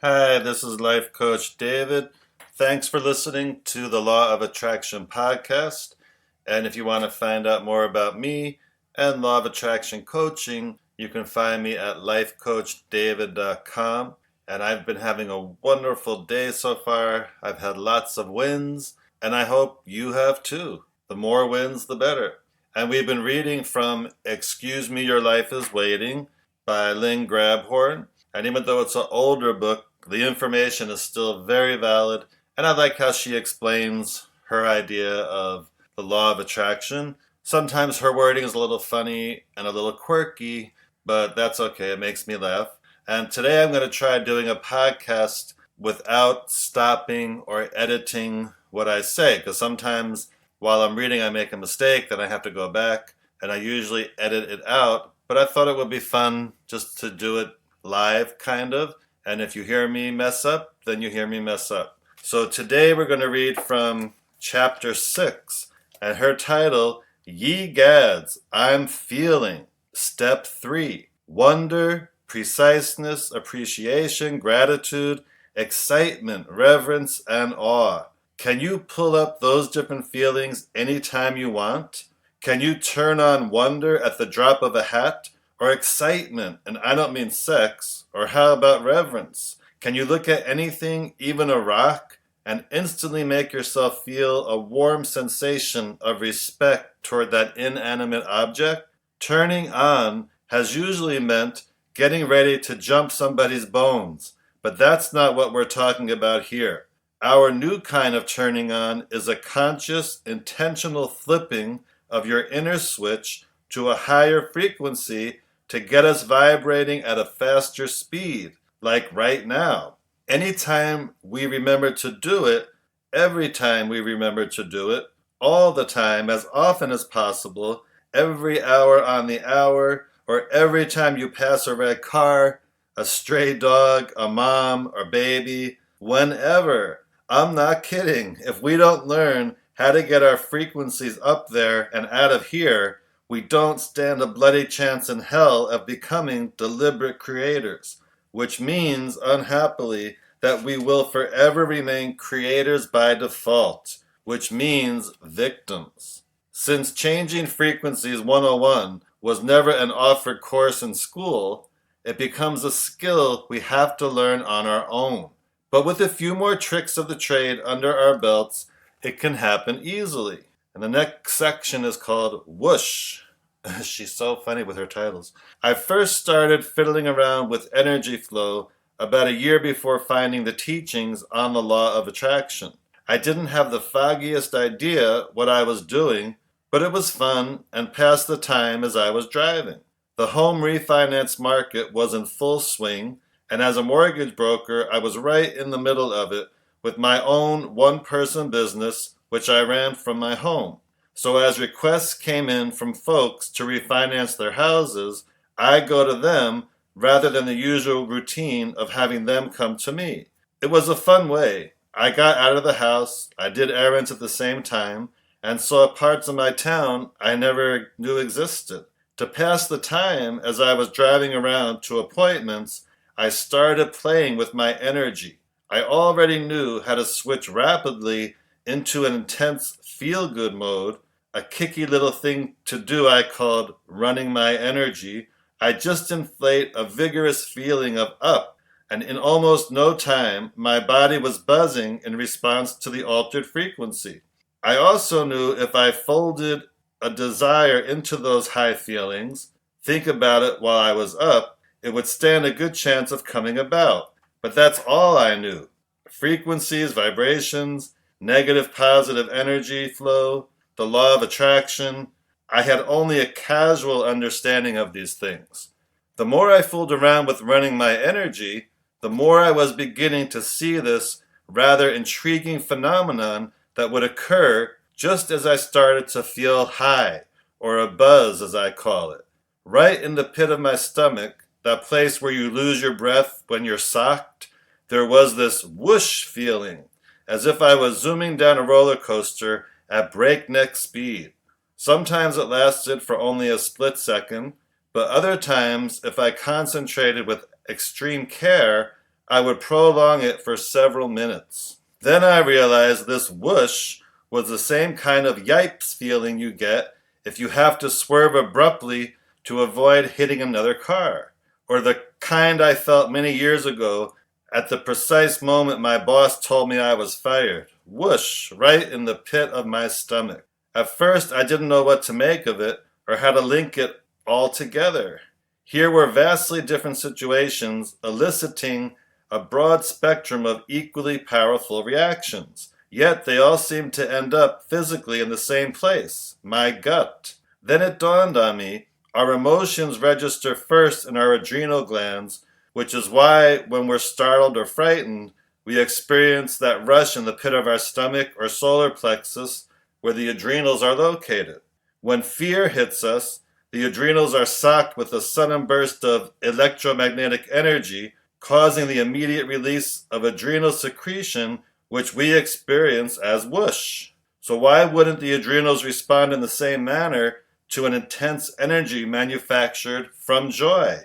Hi, this is Life Coach David. Thanks for listening to the Law of Attraction podcast. And if you want to find out more about me and Law of Attraction coaching, you can find me at lifecoachdavid.com. And I've been having a wonderful day so far. I've had lots of wins, and I hope you have too. The more wins, the better. And we've been reading from Excuse Me, Your Life is Waiting by Lynn Grabhorn. And even though it's an older book, the information is still very valid. And I like how she explains her idea of the law of attraction. Sometimes her wording is a little funny and a little quirky, but that's okay. It makes me laugh. And today I'm going to try doing a podcast without stopping or editing what I say, because sometimes while I'm reading I make a mistake, then I have to go back, and I usually edit it out. But I thought it would be fun just to do it live, kind of. And if you hear me mess up, then you hear me mess up. So today we're going to read from chapter 6, and her title, Ye Gads, I'm Feeling. Step 3, Wonder, Preciseness, Appreciation, Gratitude, Excitement, Reverence, and Awe. Can you pull up those different feelings anytime you want? Can you turn on wonder at the drop of a hat? Or excitement, and I don't mean sex? Or how about reverence? Can you look at anything, even a rock, and instantly make yourself feel a warm sensation of respect toward that inanimate object? Turning on has usually meant getting ready to jump somebody's bones, but that's not what we're talking about here. Our new kind of turning on is a conscious, intentional flipping of your inner switch to a higher frequency to get us vibrating at a faster speed, like right now. Anytime we remember to do it, every time we remember to do it, all the time, as often as possible, every hour on the hour, or every time you pass a red car, a stray dog, a mom, or baby, whenever. I'm not kidding. If we don't learn how to get our frequencies up there and out of here, we don't stand a bloody chance in hell of becoming deliberate creators, which means, unhappily, that we will forever remain creators by default, which means victims. Since Changing Frequencies 101 was never an offered course in school, it becomes a skill we have to learn on our own. But with a few more tricks of the trade under our belts, it can happen easily. And the next section is called Whoosh. She's so funny with her titles. I first started fiddling around with energy flow about a year before finding the teachings on the law of attraction. I didn't have the foggiest idea what I was doing, but it was fun and passed the time as I was driving. The home refinance market was in full swing, and as a mortgage broker, I was right in the middle of it with my own one-person business, which I ran from my home. So as requests came in from folks to refinance their houses, I go to them rather than the usual routine of having them come to me. It was a fun way. I got out of the house, I did errands at the same time, and saw parts of my town I never knew existed. To pass the time as I was driving around to appointments, I started playing with my energy. I already knew how to switch rapidly into an intense feel-good mode, a kicky little thing to do I called running my energy. I just inflate a vigorous feeling of up, and in almost no time, my body was buzzing in response to the altered frequency. I also knew if I folded a desire into those high feelings, think about it while I was up, it would stand a good chance of coming about. But that's all I knew. Frequencies, vibrations, negative positive energy flow, the law of attraction. I had only a casual understanding of these things. The more I fooled around with running my energy, the more I was beginning to see this rather intriguing phenomenon that would occur just as I started to feel high, or a buzz as I call it. Right in the pit of my stomach, that place where you lose your breath when you're socked, there was this whoosh feeling, as if I was zooming down a roller coaster at breakneck speed. Sometimes it lasted for only a split second, but other times, if I concentrated with extreme care, I would prolong it for several minutes. Then I realized this whoosh was the same kind of yipes feeling you get if you have to swerve abruptly to avoid hitting another car, or the kind I felt many years ago at the precise moment my boss told me I was fired. Whoosh, right in the pit of my stomach. At first, I didn't know what to make of it or how to link it all together. Here were vastly different situations eliciting a broad spectrum of equally powerful reactions. Yet they all seemed to end up physically in the same place, my gut. Then it dawned on me, our emotions register first in our adrenal glands, which is why when we're startled or frightened, we experience that rush in the pit of our stomach or solar plexus where the adrenals are located. When fear hits us, the adrenals are socked with a sudden burst of electromagnetic energy, causing the immediate release of adrenal secretion, which we experience as whoosh. So why wouldn't the adrenals respond in the same manner to an intense energy manufactured from joy?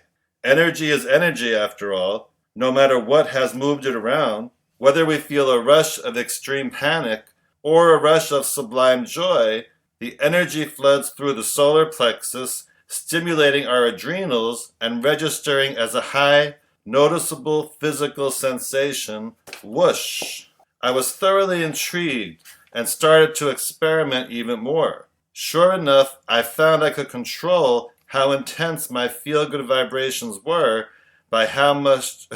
Energy is energy, after all, no matter what has moved it around. Whether we feel a rush of extreme panic or a rush of sublime joy, the energy floods through the solar plexus, stimulating our adrenals and registering as a high, noticeable physical sensation, whoosh. I was thoroughly intrigued and started to experiment even more. Sure enough, I found I could control how intense my feel-good vibrations were by how much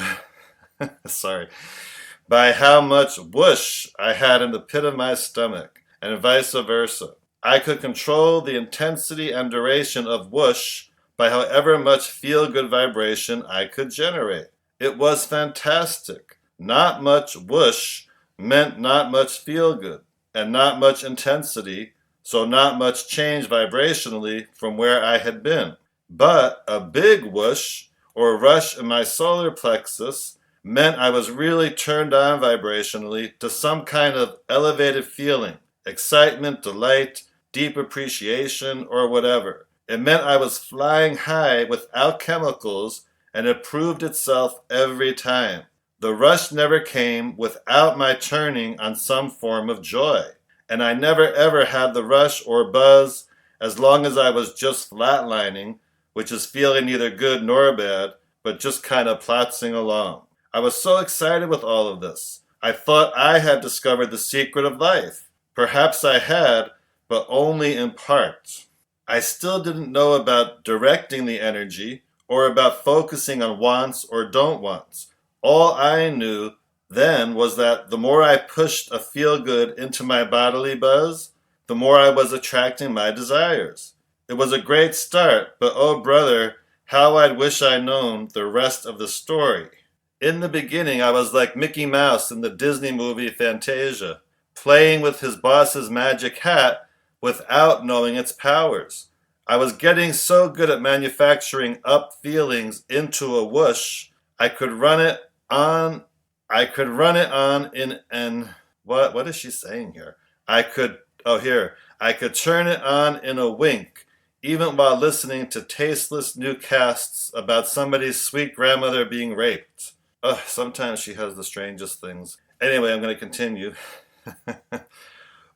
by how much whoosh I had in the pit of my stomach, and vice versa. I could control the intensity and duration of whoosh by however much feel-good vibration I could generate. It was fantastic. Not much whoosh meant not much feel-good, and not much intensity, so not much change vibrationally from where I had been. But a big whoosh, or rush in my solar plexus, meant I was really turned on vibrationally to some kind of elevated feeling, excitement, delight, deep appreciation, or whatever. It meant I was flying high without chemicals, and it proved itself every time. The rush never came without my turning on some form of joy, and I never ever had the rush or buzz as long as I was just flatlining, which is feeling neither good nor bad, but just kind of plotzing along. I was so excited with all of this. I thought I had discovered the secret of life. Perhaps I had, but only in part. I still didn't know about directing the energy or about focusing on wants or don't wants. All I knew then was that the more I pushed a feel-good into my bodily buzz, the more I was attracting my desires. It was a great start, but oh brother, how I'd wish I'd known the rest of the story. In the beginning, I was like Mickey Mouse in the Disney movie Fantasia, playing with his boss's magic hat without knowing its powers. I was getting so good at manufacturing up feelings into a whoosh, I could run it on in an, what is she saying here? I could turn it on in a wink, even while listening to tasteless newscasts about somebody's sweet grandmother being raped. Sometimes she has the strangest things. Anyway, I'm going to continue.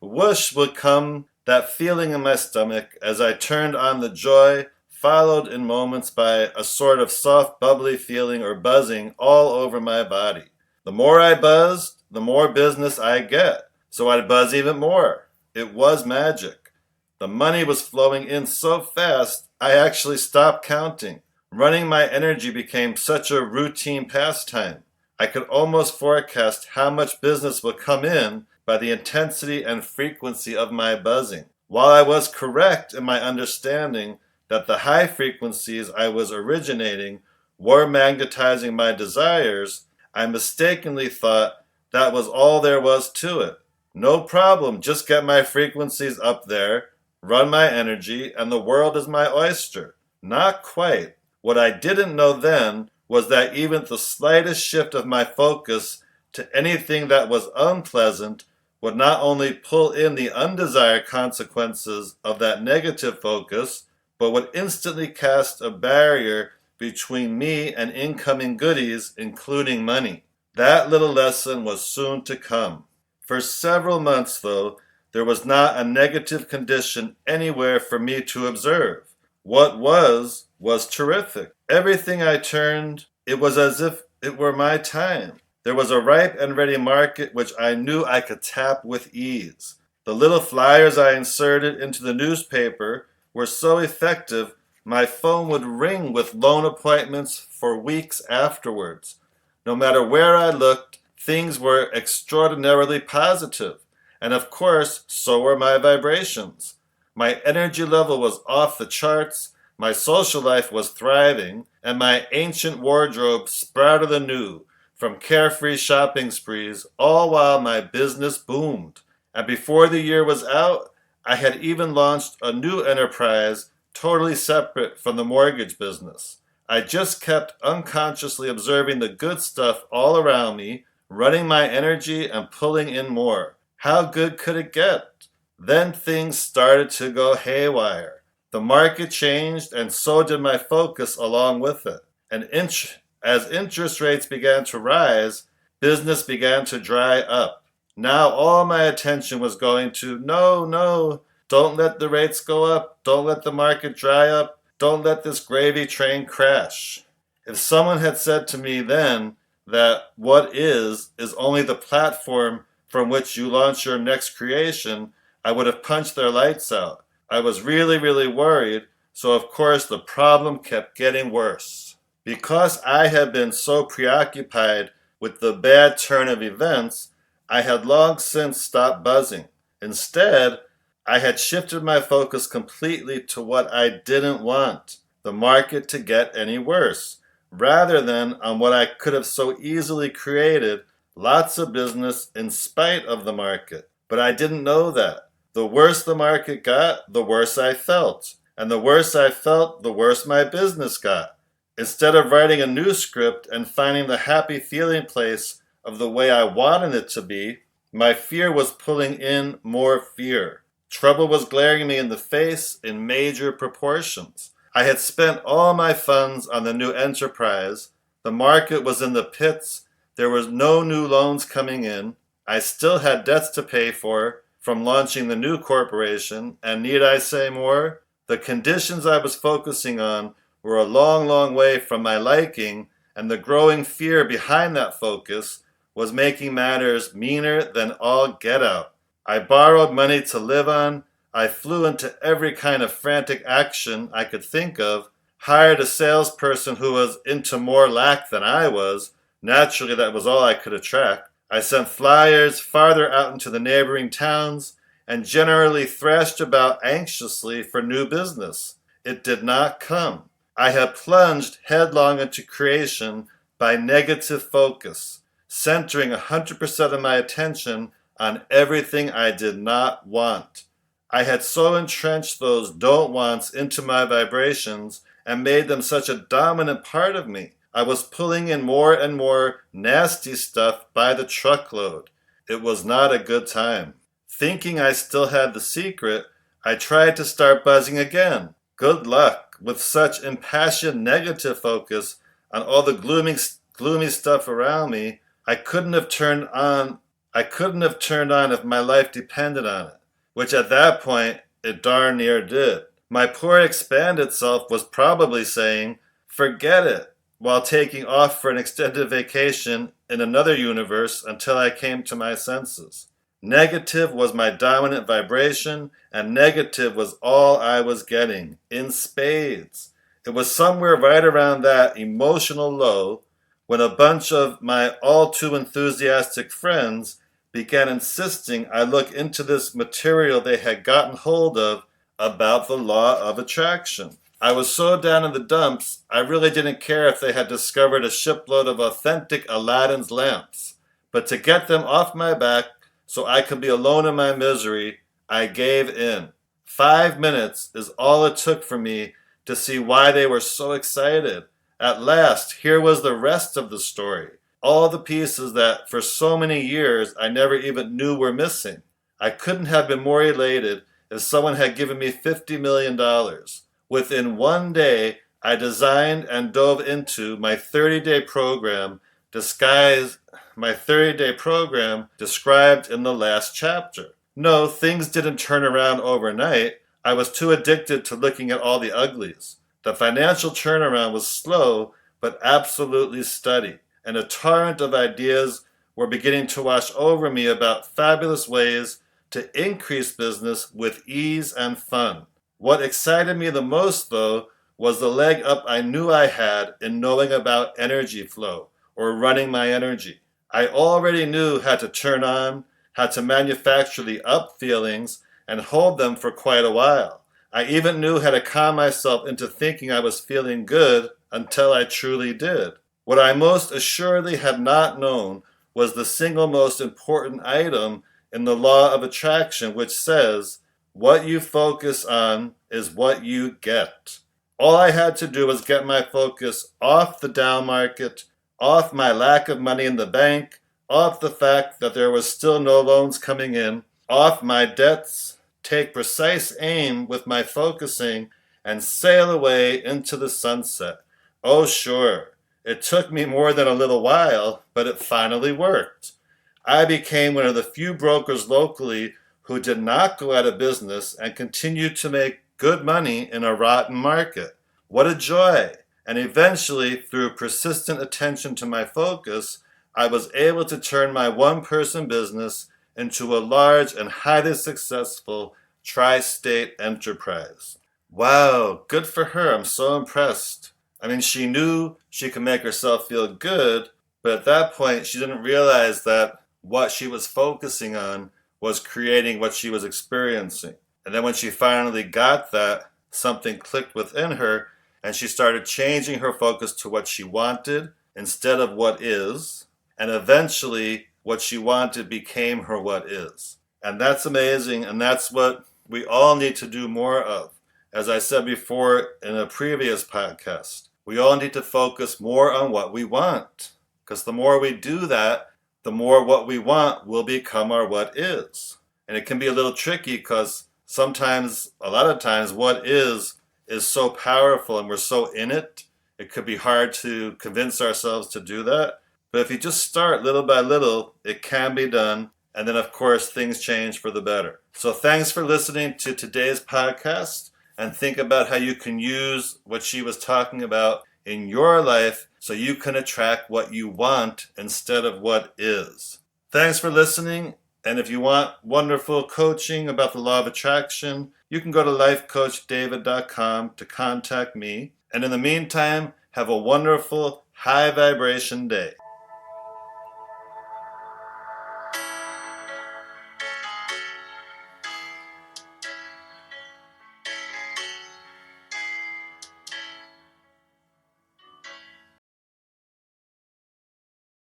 Whoosh would come, that feeling in my stomach, as I turned on the joy, followed in moments by a sort of soft, bubbly feeling or buzzing all over my body. The more I buzzed, the more business I get. So I'd buzz even more. It was magic. The money was flowing in so fast, I actually stopped counting. Running my energy became such a routine pastime. I could almost forecast how much business would come in by the intensity and frequency of my buzzing. While I was correct in my understanding that the high frequencies I was originating were magnetizing my desires, I mistakenly thought that was all there was to it. No problem, just get my frequencies up there, run my energy, and the world is my oyster. Not quite. What I didn't know then was that even the slightest shift of my focus to anything that was unpleasant would not only pull in the undesired consequences of that negative focus, but would instantly cast a barrier between me and incoming goodies, including money. That little lesson was soon to come. For several months, though, there was not a negative condition anywhere for me to observe. What was terrific. Everything I turned, it was as if it were my time. There was a ripe and ready market which I knew I could tap with ease. The little flyers I inserted into the newspaper were so effective, my phone would ring with loan appointments for weeks afterwards. No matter where I looked, things were extraordinarily positive. And of course, so were my vibrations. My energy level was off the charts, my social life was thriving, and my ancient wardrobe sprouted anew from carefree shopping sprees, all while my business boomed. And before the year was out, I had even launched a new enterprise totally separate from the mortgage business. I just kept unconsciously observing the good stuff all around me, running my energy and pulling in more. How good could it get? Then things started to go haywire. The market changed, and so did my focus along with it. And as interest rates began to rise, business began to dry up. Now all my attention was going to, no, don't let the rates go up, don't let the market dry up, don't let this gravy train crash. If someone had said to me then that what is only the platform from which you launch your next creation, I would have punched their lights out. I was really, really worried, so of course the problem kept getting worse. Because I had been so preoccupied with the bad turn of events, I had long since stopped buzzing. Instead, I had shifted my focus completely to what I didn't want, the market to get any worse, rather than on what I could have so easily created, lots of business in spite of the market. But I didn't know that. The worse the market got, the worse I felt. And the worse I felt, the worse my business got. Instead of writing a new script and finding the happy feeling place of the way I wanted it to be, my fear was pulling in more fear. Trouble was glaring me in the face in major proportions. I had spent all my funds on the new enterprise. The market was in the pits. There was no new loans coming in. I still had debts to pay for from launching the new corporation, and need I say more? The conditions I was focusing on were a long, long way from my liking, and the growing fear behind that focus was making matters meaner than all get out. I borrowed money to live on. I flew into every kind of frantic action I could think of, hired a salesperson who was into more lack than I was. Naturally, that was all I could attract. I sent flyers farther out into the neighboring towns and generally thrashed about anxiously for new business. It did not come. I had plunged headlong into creation by negative focus, centering 100% of my attention on everything I did not want. I had so entrenched those don't wants into my vibrations and made them such a dominant part of me. I was pulling in more and more nasty stuff by the truckload. It was not a good time. Thinking I still had the secret, I tried to start buzzing again. Good luck with such impassioned negative focus on all the gloomy stuff around me. I couldn't have turned on if my life depended on it, which at that point it darn near did. My poor expanded self was probably saying, forget it, while taking off for an extended vacation in another universe until I came to my senses. Negative was my dominant vibration, and negative was all I was getting, in spades. It was somewhere right around that emotional low when a bunch of my all too enthusiastic friends began insisting I look into this material they had gotten hold of about the law of attraction. I was so down in the dumps, I really didn't care if they had discovered a shipload of authentic Aladdin's lamps. But to get them off my back so I could be alone in my misery, I gave in. 5 minutes is all it took for me to see why they were so excited. At last, here was the rest of the story. All the pieces that for so many years I never even knew were missing. I couldn't have been more elated if someone had given me $50 million. Within one day, I designed and dove into my 30-day program my 30-day program described in the last chapter. No, things didn't turn around overnight. I was too addicted to looking at all the uglies. The financial turnaround was slow, but absolutely steady, and a torrent of ideas were beginning to wash over me about fabulous ways to increase business with ease and fun. What excited me the most, though, was the leg up I knew I had in knowing about energy flow, or running my energy. I already knew how to turn on, how to manufacture the up feelings, and hold them for quite a while. I even knew how to calm myself into thinking I was feeling good until I truly did. What I most assuredly had not known was the single most important item in the law of attraction, which says, what you focus on is what you get. All I had to do was get my focus off the down market, off my lack of money in the bank, off the fact that there was still no loans coming in, off my debts, take precise aim with my focusing, and sail away into the sunset. Oh, sure, it took me more than a little while, but it finally worked. I became one of the few brokers locally who did not go out of business and continued to make good money in a rotten market. What a joy! And eventually, through persistent attention to my focus, I was able to turn my one-person business into a large and highly successful tri-state enterprise. Wow, good for her. I'm so impressed. I mean, she knew she could make herself feel good, but at that point, she didn't realize that what she was focusing on was creating what she was experiencing. And then when she finally got that, something clicked within her, and she started changing her focus to what she wanted instead of what is. And eventually, what she wanted became her what is. And that's amazing, and that's what we all need to do more of. As I said before in a previous podcast, we all need to focus more on what we want. Because the more we do that, the more what we want will become our what is. And it can be a little tricky because a lot of times, what is so powerful and we're so in it, it could be hard to convince ourselves to do that. But if you just start little by little, it can be done. And then, of course, things change for the better. So thanks for listening to today's podcast, and think about how you can use what she was talking about in your life so you can attract what you want instead of what is. Thanks for listening. And if you want wonderful coaching about the law of attraction, you can go to lifecoachdavid.com to contact me. And in the meantime, have a wonderful high vibration day.